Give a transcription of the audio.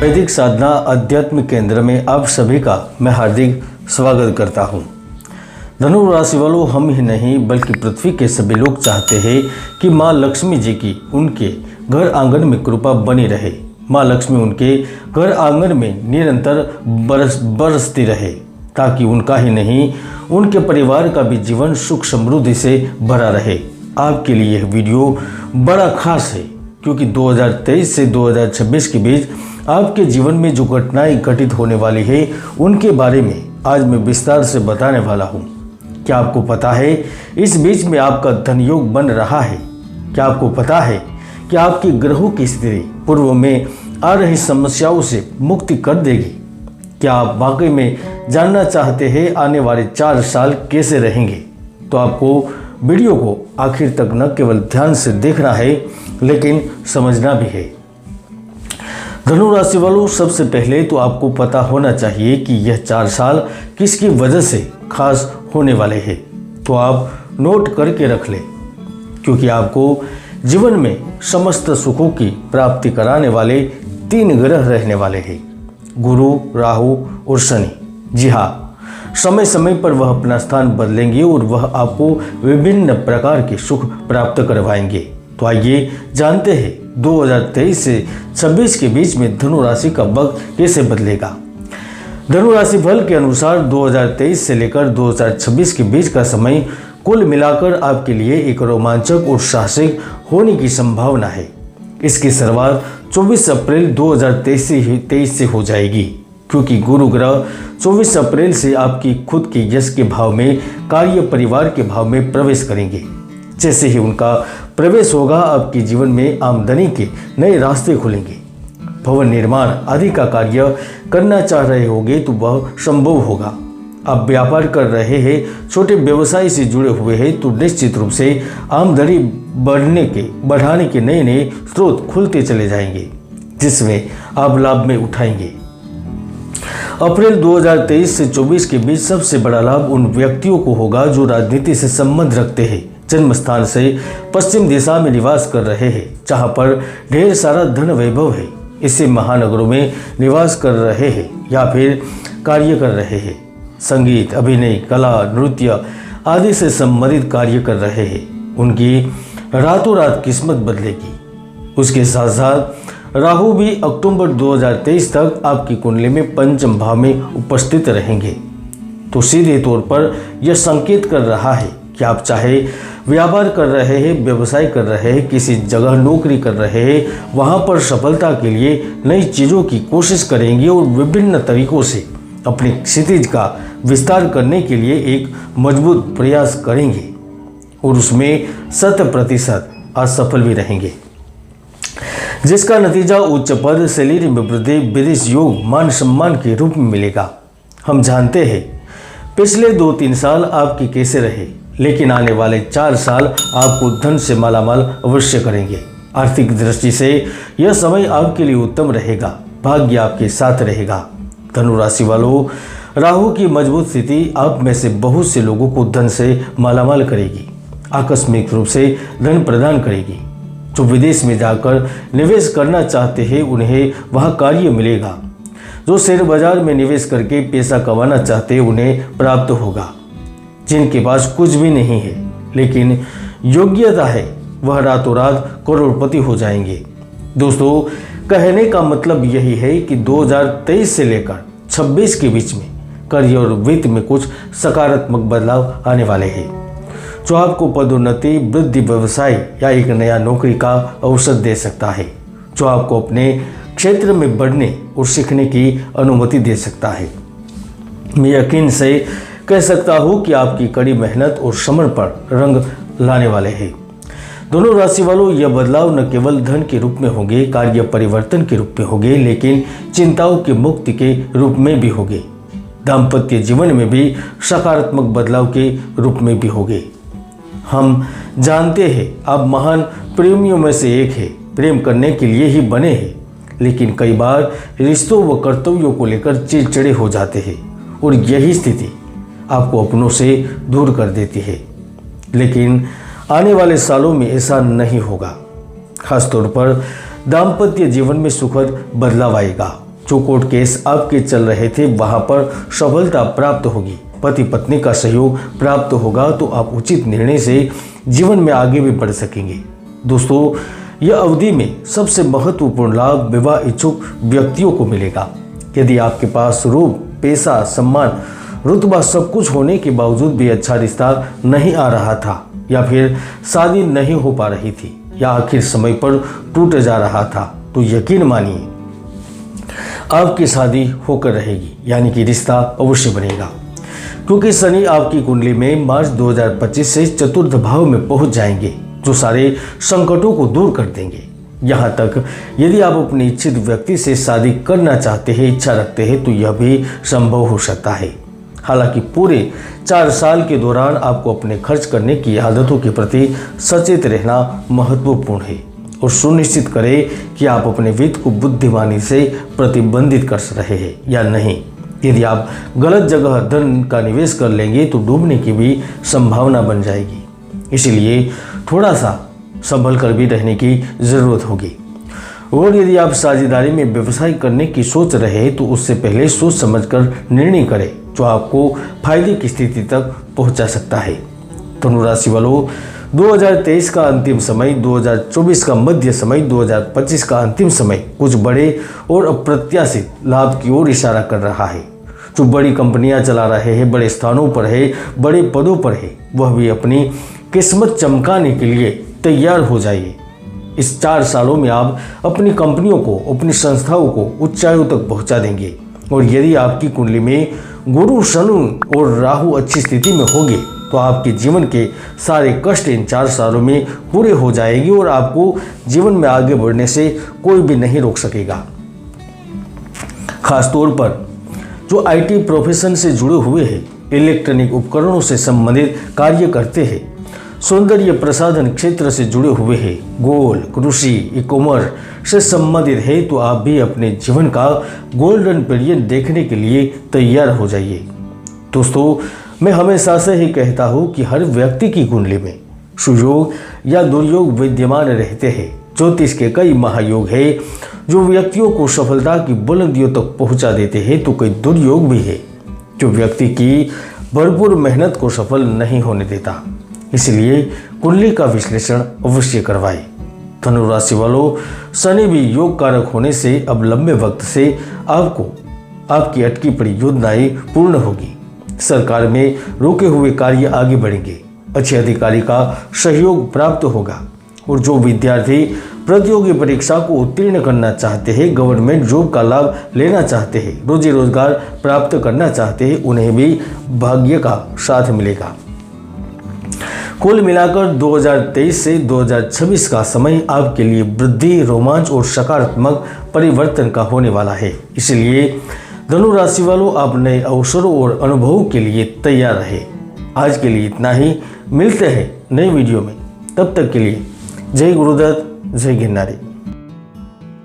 वैदिक साधना अध्यात्म केंद्र में आप सभी का मैं हार्दिक स्वागत करता हूं। धनु राशि वालों, हम ही नहीं बल्कि पृथ्वी के सभी लोग चाहते हैं कि माँ लक्ष्मी जी की उनके घर आंगन में कृपा बनी रहे। माँ लक्ष्मी उनके घर आंगन में निरंतर बरसती रहे, ताकि उनका ही नहीं उनके परिवार का भी जीवन सुख समृद्धि से भरा रहे। आपके लिए यह वीडियो बड़ा खास है, क्योंकि 2023 से 2026 के बीच आपके जीवन में जो घटनाएं घटित होने वाली है उनके बारे में आज मैं विस्तार से बताने वाला हूं। क्या आपको पता है इस बीच में आपका धन योग बन रहा है? क्या आपको पता है कि आपके ग्रहों की स्थिति पूर्व में आ रही समस्याओं से मुक्ति कर देगी? क्या आप वाकई में जानना चाहते हैं आने वाले 4 साल कैसे रहेंगे? तो आपको वीडियो को आखिर तक न केवल ध्यान से देखना है, लेकिन समझना भी है। धनु राशि वालों, सबसे पहले तो आपको पता होना चाहिए कि यह 4 साल किसकी वजह से खास होने वाले हैं। तो आप नोट करके रख लें, क्योंकि आपको जीवन में समस्त सुखों की प्राप्ति कराने वाले 3 ग्रह रहने वाले हैं, गुरु, राहु और शनि। जी हाँ, समय समय पर वह अपना स्थान बदलेंगे और वह आपको विभिन्न प्रकार के सुख प्राप्त करवाएंगे। तो आइए जानते हैं 2023 से 26 के बीच में धनु राशि का वक्त कैसे बदलेगा। धनु राशि फल के अनुसार 2023 से लेकर 2026 के बीच का समय कुल मिलाकर आपके लिए एक रोमांचक और साहसिक होने की संभावना है। इसकी शुरुआत 24 अप्रैल 2023 से हो जाएगी, क्योंकि गुरु ग्रह 24 अप्रैल से आपकी खुद के यश के भाव में कार्य परिवार के भाव में प्रवेश करेंगे। जैसे ही उनका प्रवेश होगा, आपके जीवन में आमदनी के नए रास्ते खुलेंगे। भवन निर्माण आदि का कार्य करना चाह रहे होंगे तो वह संभव होगा। आप व्यापार कर रहे हैं, छोटे व्यवसाय से जुड़े हुए हैं, तो निश्चित रूप से आमदनी बढ़ाने के नए नए स्रोत खुलते चले जाएंगे, जिसमें आप लाभ में उठाएंगे। अप्रैल 2023 से 24 के बीच सबसे बड़ा लाभ उन व्यक्तियों को होगा जो राजनीति से संबंध रखते हैं, जन्म स्थान से पश्चिम दिशा में निवास कर रहे हैं, जहां पर ढेर सारा धन वैभव है। इससे महानगरों में निवास कर रहे हैं या फिर कार्य कर रहे हैं, संगीत, अभिनय, कला, नृत्य आदि से संबंधित कार्य कर रहे हैं, उनकी रातों रात किस्मत बदलेगी। उसके साथ साथ राहु भी अक्टूबर 2023 तक आपकी कुंडली में पंचम भाव में उपस्थित रहेंगे। तो सीधे तौर पर यह संकेत कर रहा है कि आप चाहे व्यापार कर रहे हैं, व्यवसाय कर रहे हैं, किसी जगह नौकरी कर रहे हैं, वहां पर सफलता के लिए नई चीज़ों की कोशिश करेंगे और विभिन्न तरीकों से अपनी क्षितिज का विस्तार करने के लिए एक मजबूत प्रयास करेंगे और उसमें 100% असफल भी रहेंगे, जिसका नतीजा उच्च पद, सैलरी में वृद्धि, विदेश योग, मान सम्मान के रूप में मिलेगा। हम जानते हैं पिछले 2-3 साल आपके कैसे रहे, लेकिन आने वाले 4 साल आपको धन से मालामाल अवश्य करेंगे। आर्थिक दृष्टि से यह समय आपके लिए उत्तम रहेगा, भाग्य आपके साथ रहेगा। धनु राशि वालों, राहु की मजबूत स्थिति आप में से बहुत से लोगों को धन से मालामाल करेगी, आकस्मिक रूप से धन प्रदान करेगी। जो विदेश में जाकर निवेश करना चाहते हैं उन्हें वहाँ कार्य मिलेगा। जो शेयर बाजार में निवेश करके पैसा कमाना चाहते हैं उन्हें प्राप्त होगा। जिनके पास कुछ भी नहीं है लेकिन योग्यता है, वह रातों रात करोड़पति हो जाएंगे। दोस्तों, कहने का मतलब यही है कि 2023 से लेकर 26 के बीच में करियर और वित्त में कुछ सकारात्मक बदलाव आने वाले हैं, जो आपको पदोन्नति, वृद्धि, व्यवसाय या एक नया नौकरी का अवसर दे सकता है, जो आपको अपने क्षेत्र में बढ़ने और सीखने की अनुमति दे सकता है। मैं यकीन से कह सकता हूँ कि आपकी कड़ी मेहनत और समर्पण रंग लाने वाले हैं। दोनों राशि वालों, यह बदलाव न केवल धन के रूप में होंगे, कार्य परिवर्तन के रूप में होंगे, लेकिन चिंताओं की मुक्ति के रूप में भी होंगे। दाम्पत्य जीवन में भी सकारात्मक बदलाव के रूप में भी होंगे। हम जानते हैं आप महान प्रेमियों में से एक है, प्रेम करने के लिए ही बने हैं, लेकिन कई बार रिश्तों व कर्तव्यों को लेकर चिड़चिड़े हो जाते हैं और यही स्थिति आपको अपनों से दूर कर देती है। लेकिन आने वाले सालों में ऐसा नहीं होगा। खासतौर पर दाम्पत्य जीवन में सुखद बदलाव आएगा। जो कोर्ट केस आपके चल रहे थे वहां पर सफलता प्राप्त होगी, पति पत्नी का सहयोग प्राप्त होगा, तो आप उचित निर्णय से जीवन में आगे भी बढ़ सकेंगे। दोस्तों, यह अवधि में सबसे महत्वपूर्ण लाभ विवाह इच्छुक व्यक्तियों को मिलेगा। यदि आपके पास रूप, पैसा, सम्मान, रुतबा सब कुछ होने के बावजूद भी अच्छा रिश्ता नहीं आ रहा था, या फिर शादी नहीं हो पा रही थी, या आखिर समय पर टूट जा रहा था, तो यकीन मानिए आपकी शादी होकर रहेगी, यानी कि रिश्ता अवश्य बनेगा। क्योंकि शनि आपकी कुंडली में मार्च 2025 से चतुर्थ भाव में पहुंच जाएंगे, जो सारे संकटों को दूर कर देंगे। यहाँ तक यदि आप अपने इच्छित व्यक्ति से शादी करना चाहते हैं, इच्छा रखते हैं, तो यह भी संभव हो सकता है। हालांकि पूरे 4 साल के दौरान आपको अपने खर्च करने की आदतों के प्रति सचेत रहना महत्वपूर्ण है, और सुनिश्चित करें कि आप अपने वित्त को बुद्धिमानी से प्रतिबंधित कर रहे हैं या नहीं। यदि आप गलत जगह धन का निवेश कर लेंगे तो डूबने की भी संभावना बन जाएगी। इसलिए थोड़ा सा संभल कर भी रहने की जरूरत होगी। और यदि आप साझेदारी में व्यवसाय करने की सोच रहे हैं तो उससे पहले सोच समझकर निर्णय करें, जो आपको फायदे की स्थिति तक पहुंचा सकता है। धनु राशि वालों, 2023 का अंतिम समय, 2024 का मध्य समय, 2025 का अंतिम समय कुछ बड़े और अप्रत्याशित लाभ की ओर इशारा कर रहा है। जो बड़ी कंपनियां चला रहे हैं, बड़े स्थानों पर है, बड़े पदों पर है, वह भी अपनी किस्मत चमकाने के लिए तैयार हो जाइए। इस 4 सालों में आप अपनी कंपनियों को, अपनी संस्थाओं को ऊंचाइयों तक पहुंचा देंगे। और यदि आपकी कुंडली में गुरु, शनि और राहु अच्छी स्थिति में होंगे तो आपके जीवन के सारे कष्ट इन 4 सालों में पूरे हो जाएंगे, और आपको जीवन में आगे बढ़ने से कोई भी नहीं रोक सकेगा। खासतौर पर जो IT प्रोफेशन से जुड़े हुए हैं, इलेक्ट्रॉनिक उपकरणों से संबंधित कार्य करते हैं, सौंदर्य प्रसाधन क्षेत्र से जुड़े हुए हैं, गोल, कृषि, ई-कॉमर्स से संबंधित है, तो आप भी अपने जीवन का गोल्डन पीरियड देखने के लिए तैयार हो जाइए। दोस्तों, मैं हमेशा से ही कहता हूँ कि हर व्यक्ति की कुंडली में सुयोग या दुर्योग विद्यमान रहते हैं। ज्योतिष के कई महायोग है जो व्यक्तियों को सफलता की बुलंदियों तक पहुँचा देते हैं, तो कई दुर्योग भी है जो व्यक्ति की भरपूर मेहनत को सफल नहीं होने देता। इसलिए कुंडली का विश्लेषण अवश्य करवाएं। धनु राशि वालों, शनि भी योग कारक होने से अब लंबे वक्त से आपको आपकी अटकी पड़ी योजनाएं पूर्ण होगी। सरकार में रुके हुए कार्य आगे बढ़ेंगे, अच्छे अधिकारी का सहयोग प्राप्त होगा, और जो विद्यार्थी प्रतियोगी परीक्षा को उत्तीर्ण करना चाहते हैं, गवर्नमेंट जॉब का लाभ लेना चाहते हैं, रोजी रोजगार प्राप्त करना चाहते हैं, उन्हें भी भाग्य का साथ मिलेगा। कुल मिलाकर 2023 से 2026 का समय आपके लिए वृद्धि, रोमांच और सकारात्मक परिवर्तन का होने वाला है। इसलिए धनु राशि वालों, आप नए अवसरों और अनुभवों के लिए तैयार रहे। आज के लिए इतना ही, मिलते हैं नई वीडियो में। तब तक के लिए जय गुरुदत्त, जय गिरनारी।